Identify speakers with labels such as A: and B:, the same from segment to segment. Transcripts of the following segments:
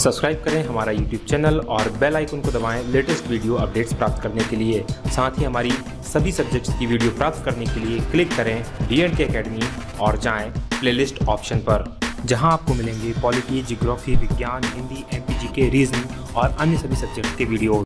A: Subscribe करें हमारा YouTube channel और बेल आइकन को दबाएं लेटेस्ट वीडियो अपडेट्स प्राप्त करने के लिए। साथ ही हमारी सभी सब्जेक्ट्स की वीडियो प्राप्त करने के लिए क्लिक करें D&K अकेडमी और जाएं प्लेलिस्ट ऑप्शन पर, जहां आपको मिलेंगे पॉलिटी, जियोग्राफी, विज्ञान, हिंदी, MPGK, रीजनिंग और अन्य सभी सब्जेक्ट्स के video.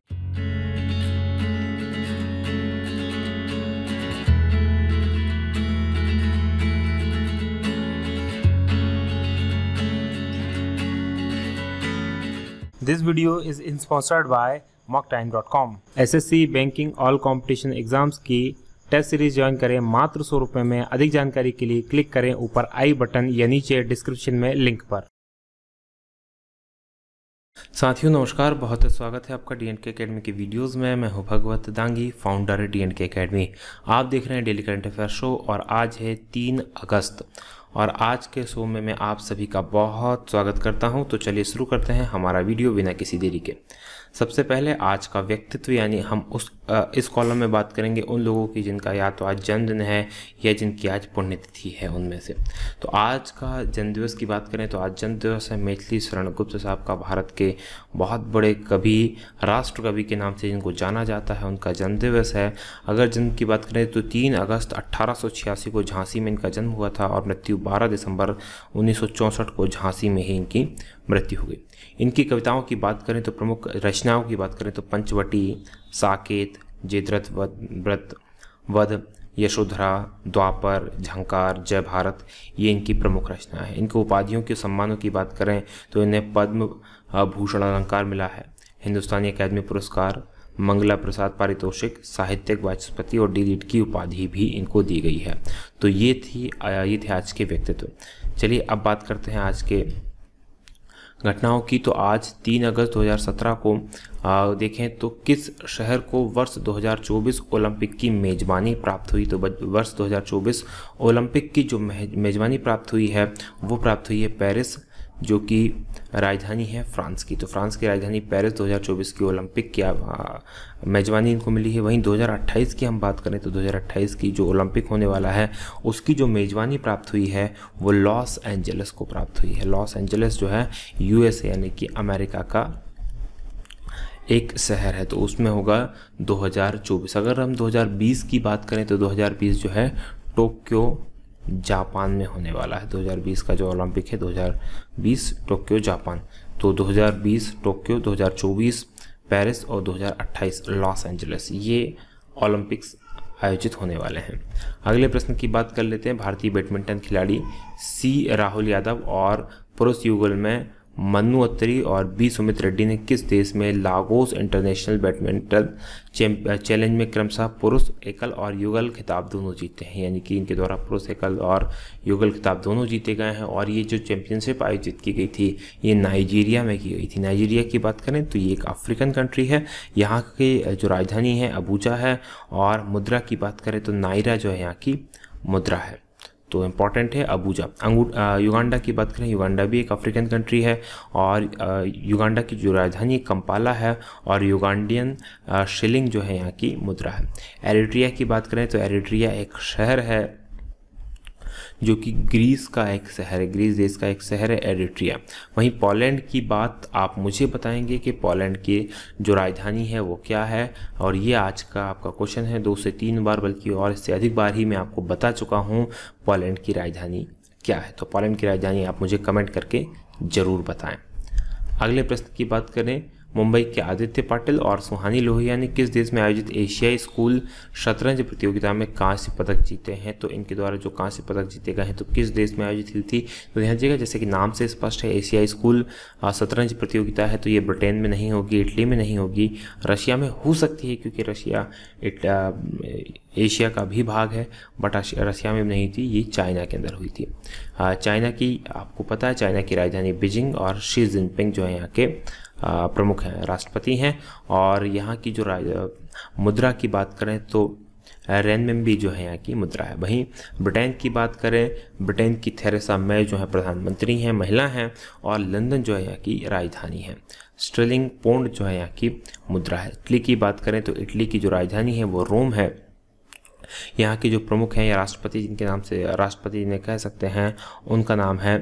A: This video is sponsored by mocktime.com। SSC banking all competition exams की टेस्ट सीरीज ज्वाइन करें मात्र 100 रुपये में। अधिक जानकारी के लिए क्लिक करें ऊपर आई बटन या नीचे डिस्क्रिप्शन में लिंक पर। साथियों नमस्कार, बहुत स्वागत है आपका D&K अकेडमी की वीडियोस में। मैं हूं भगवत दांगी, फाउंडर है D&K अकेडमी। आप देख रहे हैं डेली करंट अफेयर शो और आज है 3 अगस्त और आज के शो में मैं आप सभी का बहुत स्वागत करता हूं। तो चलिए शुरू करते हैं हमारा वीडियो बिना किसी देरी के। सबसे पहले आज का व्यक्तित्व, यानी हम इस कॉलम में बात करेंगे उन लोगों की जिनका या तो आज जन्मदिन है या जिनकी आज पुण्यतिथि है उनमें से। तो आज का जन्मदिवस की बात करें तो आज जन्मदिवस है मैथिली शरण गुप्त साहब का। भारत के बहुत बड़े कवि, राष्ट्र कवि के नाम से जिनको जाना जाता है, उनका जन्मदिवस है। अगर जन्म की बात करें तो 3 अगस्त 1886 को झांसी में इनका जन्म हुआ था और मृत्यु 12 दिसंबर 1964 को झांसी में ही इनकी मृत्यु हो गई। इनकी कविताओं की बात करें तो प्रमुख रचनाओं की बात करें तो पंचवटी, साकेत, जयद्रथ व्रत, वध, यशोधरा, द्वापर, झंकार, जय भारत, ये इनकी प्रमुख रचना है। इनको उपाधियों के सम्मानों की बात करें तो इन्हें पद्म भूषण अलंकार मिला है, हिंदुस्तानी अकादमी पुरस्कार, मंगला प्रसाद पारितोषिक, साहित्यिक वाचस्पति और डी.लिट की उपाधि भी इनको दी गई है। तो ये थे आज के व्यक्तित्व। चलिए अब बात करते हैं आज के घटनाओं की। तो आज 3 अगस्त 2017 को देखें तो किस शहर को वर्ष 2024 ओलंपिक की मेज़बानी प्राप्त हुई। तो वर्ष 2024 ओलंपिक की जो मेज़बानी प्राप्त हुई है वो प्राप्त हुई है पेरिस, जो कि राजधानी है फ्रांस की। तो फ्रांस की राजधानी पेरिस 2024 की ओलंपिक की मेज़बानी इनको मिली है। वहीं 2028 की हम बात करें तो 2028 की जो ओलंपिक होने वाला है उसकी जो मेज़बानी प्राप्त हुई है वो लॉस एंजल्स को प्राप्त हुई है। लॉस एंजल्स जो है USA यानी कि अमेरिका का एक शहर है, तो उसमें होगा 2024। अगर हम 2020 की बात करें तो 2020 जो है टोक्यो जापान में होने वाला है। 2020 का जो ओलंपिक है 2020 टोक्यो जापान। तो 2020 टोक्यो, 2024 पेरिस और 2028 लॉस एंजल्स, ये ओलंपिक्स आयोजित होने वाले हैं। अगले प्रश्न की बात कर लेते हैं। भारतीय बैडमिंटन खिलाड़ी राहुल यादव और पुरुष युगल में मनु अत्री और B सुमित रेड्डी ने किस देश में लागोस इंटरनेशनल बैडमिंटन चैलेंज में क्रमशः पुरुष एकल और युगल खिताब दोनों जीते हैं। यानी कि इनके द्वारा पुरुष एकल और युगल खिताब दोनों जीते गए हैं। और ये जो चैंपियनशिप आयोजित की गई थी ये नाइजीरिया में की गई थी। नाइजीरिया की बात करें तो ये एक अफ्रीकन कंट्री है। यहाँ की जो राजधानी है अबूजा है और मुद्रा की बात करें तो नायरा जो है यहाँ की मुद्रा है। तो इम्पॉर्टेंट है अबूजा। युगांडा की बात करें, युगांडा भी एक अफ्रीकन कंट्री है और युगांडा की जो राजधानी कंपाला है और युगांडियन शिलिंग जो है यहाँ की मुद्रा है। एरिट्रिया की बात करें तो एरिट्रिया एक शहर है जो कि ग्रीस का एक शहर है, ग्रीस देश का एक शहर है एरिट्रिया। वहीं पोलैंड की बात आप मुझे बताएंगे कि पोलैंड की जो राजधानी है वो क्या है। और ये आज का आपका क्वेश्चन है 2 से 3 बार, बल्कि और इससे अधिक बार ही मैं आपको बता चुका हूँ पोलैंड की राजधानी क्या है। तो पोलैंड की राजधानी आप मुझे कमेंट करके ज़रूर बताएं। अगले प्रश्न की बात करें। मुंबई के आदित्य पाटिल और सुहानी लोहिया ने किस देश में आयोजित एशियाई स्कूल शतरंज प्रतियोगिता में कांस्य पदक जीते हैं। तो इनके द्वारा जो कांस्य पदक जीते गए हैं तो किस देश में आयोजित हुई थी। तो ध्यान दीजिएगा, जैसे कि नाम से स्पष्ट है एशियाई स्कूल शतरंज प्रतियोगिता है, तो ये ब्रिटेन में नहीं होगी, इटली में नहीं होगी, रशिया में हो सकती है क्योंकि रशिया एशिया का भी भाग है, बट रशिया में नहीं थी, ये चाइना के अंदर हुई थी। चाइना की आपको पता है चाइना की राजधानी बीजिंग और शी जिनपिंग जो है यहाँ के प्रमुख हैं, राष्ट्रपति हैं। और यहाँ की जो मुद्रा की बात करें तो रेनमिंबी जो है यहाँ की मुद्रा है। वहीं ब्रिटेन की बात करें, ब्रिटेन की थेरेसा मे जो है प्रधानमंत्री हैं, महिला हैं और लंदन जो है यहाँ की राजधानी है। स्टर्लिंग पौंड जो है यहाँ की मुद्रा है। इटली की बात करें तो इटली की जो राजधानी है वो रोम है। यहाँ के जो प्रमुख हैं या राष्ट्रपति, जिनके नाम से राष्ट्रपति जिन्हें कह सकते हैं, उनका नाम है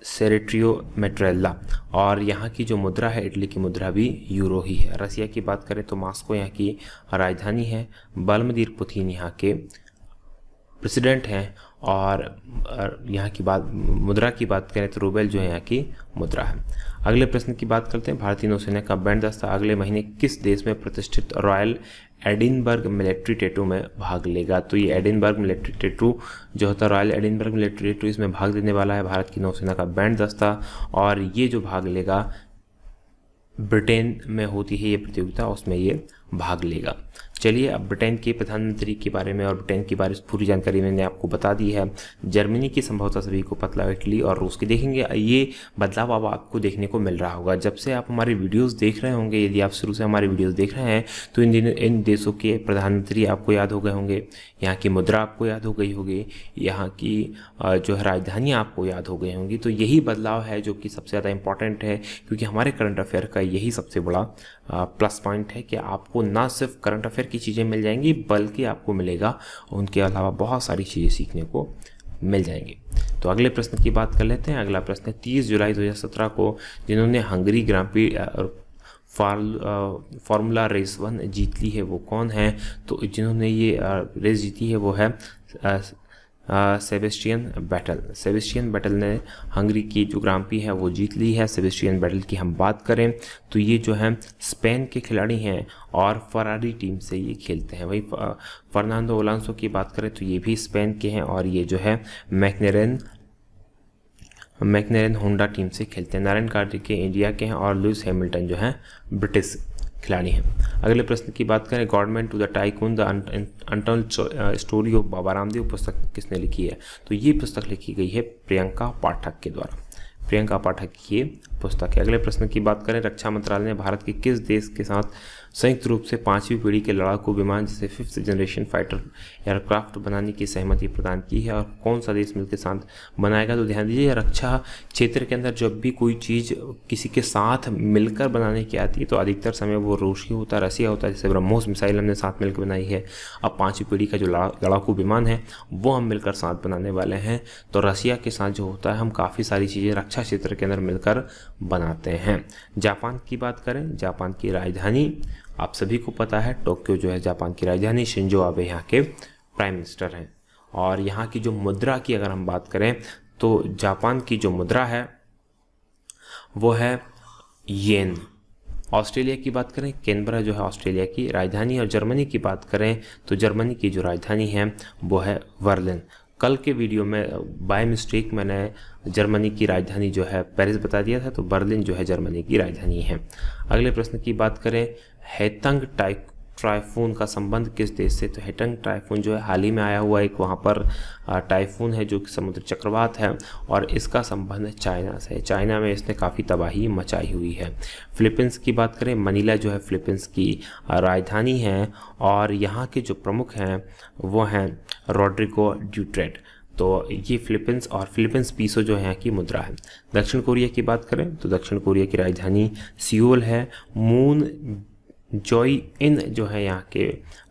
A: सेरेट्रियो मेट्रेला। और यहाँ की जो मुद्रा है, इटली की मुद्रा भी यूरो ही है। रसिया की बात करें तो मॉस्को यहाँ की राजधानी है। व्लादिमीर पुतिन यहाँ के प्रेसिडेंट हैं। और यहाँ की बात मुद्रा की बात करें तो रूबेल जो है यहाँ की मुद्रा है। अगले प्रश्न की बात करते हैं। भारतीय नौसेना का बैंड दस्ता अगले महीने किस देश में प्रतिष्ठित रॉयल एडिनबर्ग मिलिट्री टैटू में भाग लेगा? तो ये एडिनबर्ग मिलिट्री टैटू जो होता है, रॉयल एडिनबर्ग मिलिट्री टैटू, इसमें भाग लेने वाला है भारत की नौसेना का बैंड दस्ता। और ये जो भाग लेगा, ब्रिटेन में होती है ये प्रतियोगिता, उसमें ये भाग लेगा। चलिए अब ब्रिटेन के प्रधानमंत्री के बारे में और ब्रिटेन के बारे में पूरी जानकारी मैंने आपको बता दी है। जर्मनी की संभवतः सभी को पता है, इटली और रूस की देखेंगे। ये बदलाव अब आपको देखने को मिल रहा होगा जब से आप हमारे वीडियोस देख रहे होंगे। यदि आप शुरू से हमारे वीडियोस देख रहे हैं तो इन देशों के प्रधानमंत्री आपको याद हो गए होंगे, यहाँ की मुद्रा आपको याद हो गई होगी, यहाँ की जो है राजधानी आपको याद हो गई होंगी। तो यही बदलाव है जो कि सबसे ज़्यादा इंपॉर्टेंट है, क्योंकि हमारे करंट अफेयर का यही सबसे बड़ा प्लस पॉइंट है कि आपको ना सिर्फ करंट अफेयर की चीज़ें मिल जाएंगी, बल्कि आपको मिलेगा उनके अलावा बहुत सारी चीज़ें सीखने को मिल जाएंगी। तो अगले प्रश्न की बात कर लेते हैं। अगला प्रश्न है 30 जुलाई 2017 को जिन्होंने हंगरी ग्रां प्री फार्मूला रेस 1 जीत ली है वो कौन है? तो जिन्होंने ये रेस जीती है वो है सेबेस्टियन बेटल। सेबेस्टियन बेटल ने हंगरी की जो ग्रां प्री है वो जीत ली है। सेबेस्टियन बेटल की हम बात करें तो ये जो है स्पेन के खिलाड़ी हैं और फरारी टीम से ये खेलते हैं। वही फर्नांडो अलोंसो की बात करें तो ये भी स्पेन के हैं और ये जो है मैकलेरन होंडा टीम से खेलते हैं। नारायण कार्तिकेय के इंडिया के हैं और लुइस हैमिल्टन जो है ब्रिटिश खिलाड़ी हैं। अगले प्रश्न की बात करें, government to the tycoon the untold story of Baba Ramdev पुस्तक किसने लिखी है? तो ये पुस्तक लिखी गई है प्रियंका पाठक के द्वारा। प्रियंका पाठक की ये पुस्तक है। अगले प्रश्न की बात करें, रक्षा मंत्रालय ने भारत के किस देश के साथ संयुक्त रूप से 5वीं पीढ़ी के लड़ाकू विमान जैसे 5th जनरेशन फाइटर एयरक्राफ्ट बनाने की सहमति प्रदान की है और कौन सा देश मिलकर साथ बनाएगा? तो ध्यान दीजिए, रक्षा क्षेत्र के अंदर जब भी कोई चीज़ किसी के साथ मिलकर बनाने की आती है तो अधिकतर समय वो रूस ही होता है, रसिया होता है। जैसे ब्रह्मोस मिसाइल हमने साथ मिलकर बनाई है। अब 5वीं पीढ़ी का जो लड़ाकू विमान है वो हम मिलकर साथ बनाने वाले हैं। तो रसिया के साथ जो होता है हम काफ़ी सारी चीज़ें रक्षा क्षेत्र के अंदर मिलकर बनाते हैं। जापान की बात करें, जापान की राजधानी आप सभी को पता है टोक्यो जो है जापान की राजधानी। शिंजो आबे यहाँ के प्राइम मिनिस्टर हैं। और यहाँ की जो मुद्रा की अगर हम बात करें तो जापान की जो मुद्रा है वो है येन। ऑस्ट्रेलिया की बात करें, कैनबरा जो है ऑस्ट्रेलिया की राजधानी। और जर्मनी की बात करें तो जर्मनी की जो राजधानी है वो है बर्लिन। कल के वीडियो में बाय मिस्टेक मैंने जर्मनी की राजधानी जो है पेरिस बता दिया था, तो बर्लिन जो है जर्मनी की राजधानी है। अगले प्रश्न की बात करें, हेतंग टाइफून का संबंध किस देश से? तो हेतंग टाइफून जो है हाल ही में आया हुआ एक वहाँ पर टाइफून है जो कि समुद्र चक्रवात है और इसका संबंध चाइना से है। चाइना में इसने काफ़ी तबाही मचाई हुई है। फिलीपींस की बात करें, मनीला जो है फिलीपींस की राजधानी है और यहाँ के जो प्रमुख हैं वो हैं रोड्रिगो ड्यूटेर्टे। तो ये फिलीपींस और फिलीपींस पीसो जो है यहाँ की मुद्रा है। दक्षिण कोरिया की बात करें तो दक्षिण कोरिया की राजधानी सियोल है। मून जॉय इन जो है यहाँ के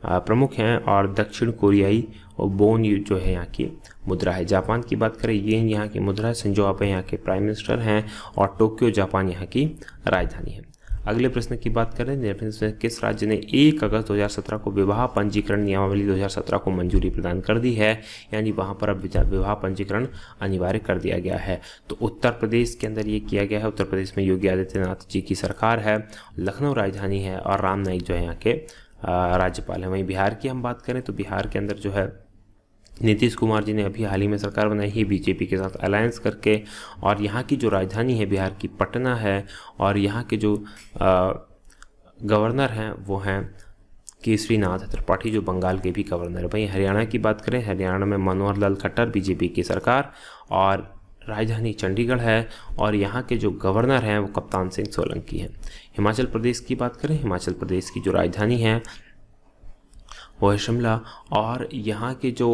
A: प्रमुख हैं और दक्षिण कोरियाई और बोन जो है यहाँ की मुद्रा है। जापान की बात करें, ये यहाँ की मुद्रा है। शिंजो आबे यहाँ के प्राइम मिनिस्टर हैं और टोक्यो जापान यहाँ की राजधानी है। अगले प्रश्न की बात करें, नेदरलैंड्स में किस राज्य ने 1 अगस्त 2017 को विवाह पंजीकरण नियमावली 2017 को मंजूरी प्रदान कर दी है? यानी वहाँ पर अब विवाह पंजीकरण अनिवार्य कर दिया गया है। तो उत्तर प्रदेश के अंदर ये किया गया है। उत्तर प्रदेश में योगी आदित्यनाथ जी की सरकार है, लखनऊ राजधानी है और राम नाईक जो है यहाँ के राज्यपाल हैं। वहीं बिहार की हम बात करें तो बिहार के अंदर जो है नीतीश कुमार जी ने अभी हाल ही में सरकार बनाई है बीजेपी के साथ अलायंस करके। और यहाँ की जो राजधानी है बिहार की पटना है और यहाँ के जो गवर्नर हैं वो हैं केसरीनाथ त्रिपाठी जो बंगाल के भी गवर्नर है। वहीं हरियाणा की बात करें, हरियाणा में मनोहर लाल खट्टर बीजेपी की सरकार और राजधानी चंडीगढ़ है और यहाँ के जो गवर्नर हैं वो कप्तान सिंह सोलंकी हैं। हिमाचल प्रदेश की बात करें, हिमाचल प्रदेश की जो राजधानी है वो है शिमला और यहाँ के जो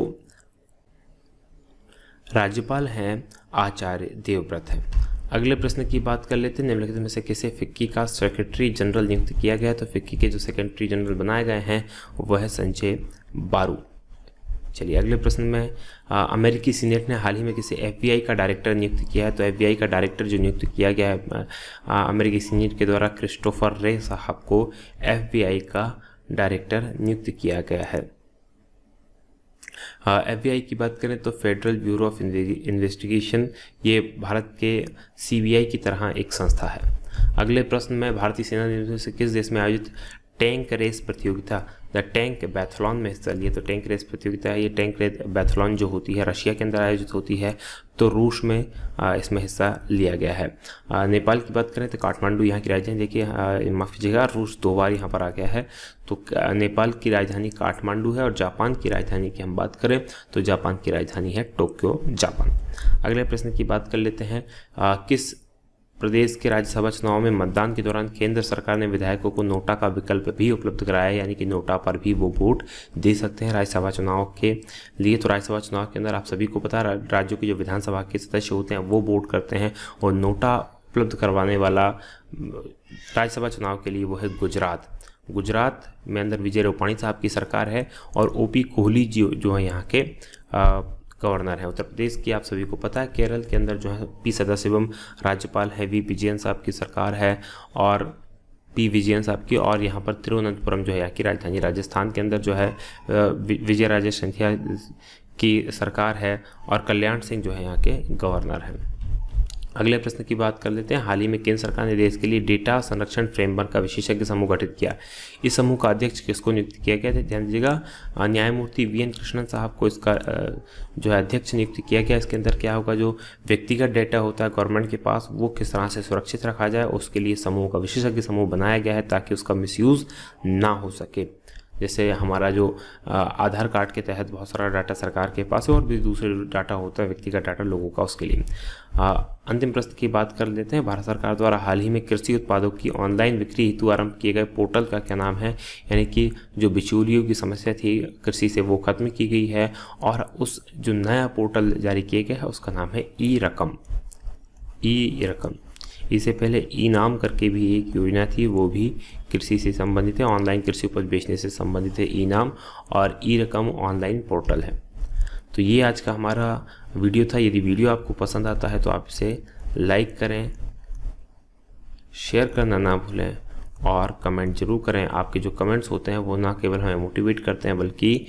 A: राज्यपाल हैं आचार्य देवव्रत हैं। अगले प्रश्न की बात कर लेते हैं, निम्नलिखित में से किसे फिक्की का सेक्रेटरी जनरल नियुक्त किया गया? तो फिक्की के जो सेक्रेटरी जनरल बनाए गए हैं वह है संजय बारू। चलिए अगले प्रश्न में अमेरिकी सीनेट ने हाल ही में किसी FBI का डायरेक्टर नियुक्त किया है। तो FBI का डायरेक्टर जो नियुक्त किया गया है अमेरिकी सीनेट के द्वारा क्रिस्टोफर रे साहब को FBI का डायरेक्टर नियुक्त किया गया है। FBI की बात करें तो फेडरल ब्यूरो ऑफ इन्वेस्टिगेशन, ये भारत के CBI की तरह एक संस्था है। अगले प्रश्न में भारतीय सेना ने से किस देश में आयोजित टैंक रेस प्रतियोगिता द टैंक बैथलॉन में हिस्सा लिया। तो टैंक रेस प्रतियोगिता है, ये टैंक रेस बैथलॉन जो होती है रशिया के अंदर आयोजित होती है, तो रूस में इसमें हिस्सा लिया गया है। नेपाल की बात करें तो काठमांडू यहाँ की राजधानी, देखिए माफ़ कीजिएगा, रूस 2 बार यहाँ पर आ गया है। तो नेपाल की राजधानी काठमांडू है। और जापान की राजधानी की हम बात करें तो जापान की राजधानी है टोक्यो, जापान। अगले प्रश्न की बात कर लेते हैं, किस प्रदेश के राज्यसभा चुनाव में मतदान के दौरान केंद्र सरकार ने विधायकों को नोटा का विकल्प भी उपलब्ध कराया है, यानी कि नोटा पर भी वो वोट दे सकते हैं राज्यसभा चुनाव के लिए। तो राज्यसभा चुनाव के अंदर आप सभी को पता है राज्यों की जो विधानसभा के सदस्य होते हैं वो वोट करते हैं, और नोटा उपलब्ध करवाने वाला राज्यसभा चुनाव के लिए वो है गुजरात। गुजरात में अंदर विजय रूपाणी साहब की सरकार है, और OP कोहली जी जो है यहाँ के गवर्नर है। उत्तर प्रदेश की आप सभी को पता है, केरल के अंदर जो है P सदाशिवम राज्यपाल है, V विजयन साहब की सरकार है, और P विजयन साहब की। और यहाँ पर तिरुवनंतपुरम जो है यहाँ की राजधानी। राजस्थान के अंदर जो है विजय राजे सिंधिया की सरकार है, और कल्याण सिंह जो है यहाँ के गवर्नर हैं। अगले प्रश्न की बात कर लेते हैं, हाल ही में केंद्र सरकार ने देश के लिए डेटा संरक्षण फ्रेमवर्क का विशेषज्ञ समूह गठित किया। इस समूह का अध्यक्ष किसको नियुक्त किया गया है? ध्यान दीजिएगा, न्यायमूर्ति VN कृष्णन साहब को इसका जो है अध्यक्ष नियुक्त किया गया। इसके अंदर क्या होगा, जो व्यक्तिगत डेटा होता है गवर्नमेंट के पास वो किस तरह से सुरक्षित रखा जाए, उसके लिए समूह का विशेषज्ञ समूह बनाया गया है ताकि उसका मिसयूज़ ना हो सके। जैसे हमारा जो आधार कार्ड के तहत बहुत सारा डाटा सरकार के पास है, और भी दूसरे डाटा होता है व्यक्तिगत डाटा लोगों का, उसके लिए। अंतिम प्रश्न की बात कर लेते हैं, भारत सरकार द्वारा हाल ही में कृषि उत्पादों की ऑनलाइन बिक्री हेतु आरंभ किए गए पोर्टल का क्या नाम है? यानी कि जो बिचौलियों की समस्या थी कृषि से वो खत्म की गई है, और उस जो नया पोर्टल जारी किया गया है उसका नाम है ई-रकम। ई-रकम, इससे ई इनाम करके भी एक योजना थी, वो भी कृषि से संबंधित है, ऑनलाइन कृषि उपज बेचने से संबंधित है ई-इनाम, और ई-रकम ऑनलाइन पोर्टल है। तो ये आज का हमारा वीडियो था। यदि वीडियो आपको पसंद आता है तो आप इसे लाइक करें, शेयर करना ना भूलें, और कमेंट जरूर करें। आपके जो कमेंट्स होते हैं वो ना केवल हमें मोटिवेट करते हैं बल्कि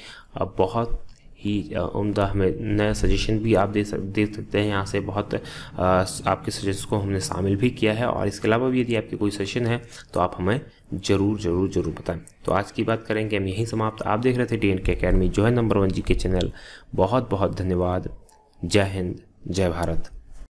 A: बहुत ही उम्दा हमें नया सजेशन भी आप दे सकते हैं। यहाँ से बहुत आपके सजेशन को हमने शामिल भी किया है, और इसके अलावा भी यदि आपकी कोई सजेशन है तो आप हमें ज़रूर बताएं। तो आज की बात करेंगे हम यहीं समाप्त। आप देख रहे थे DNK अकेडमी, जो है नंबर 1 GK चैनल। बहुत बहुत धन्यवाद। जय हिंद, जय भारत।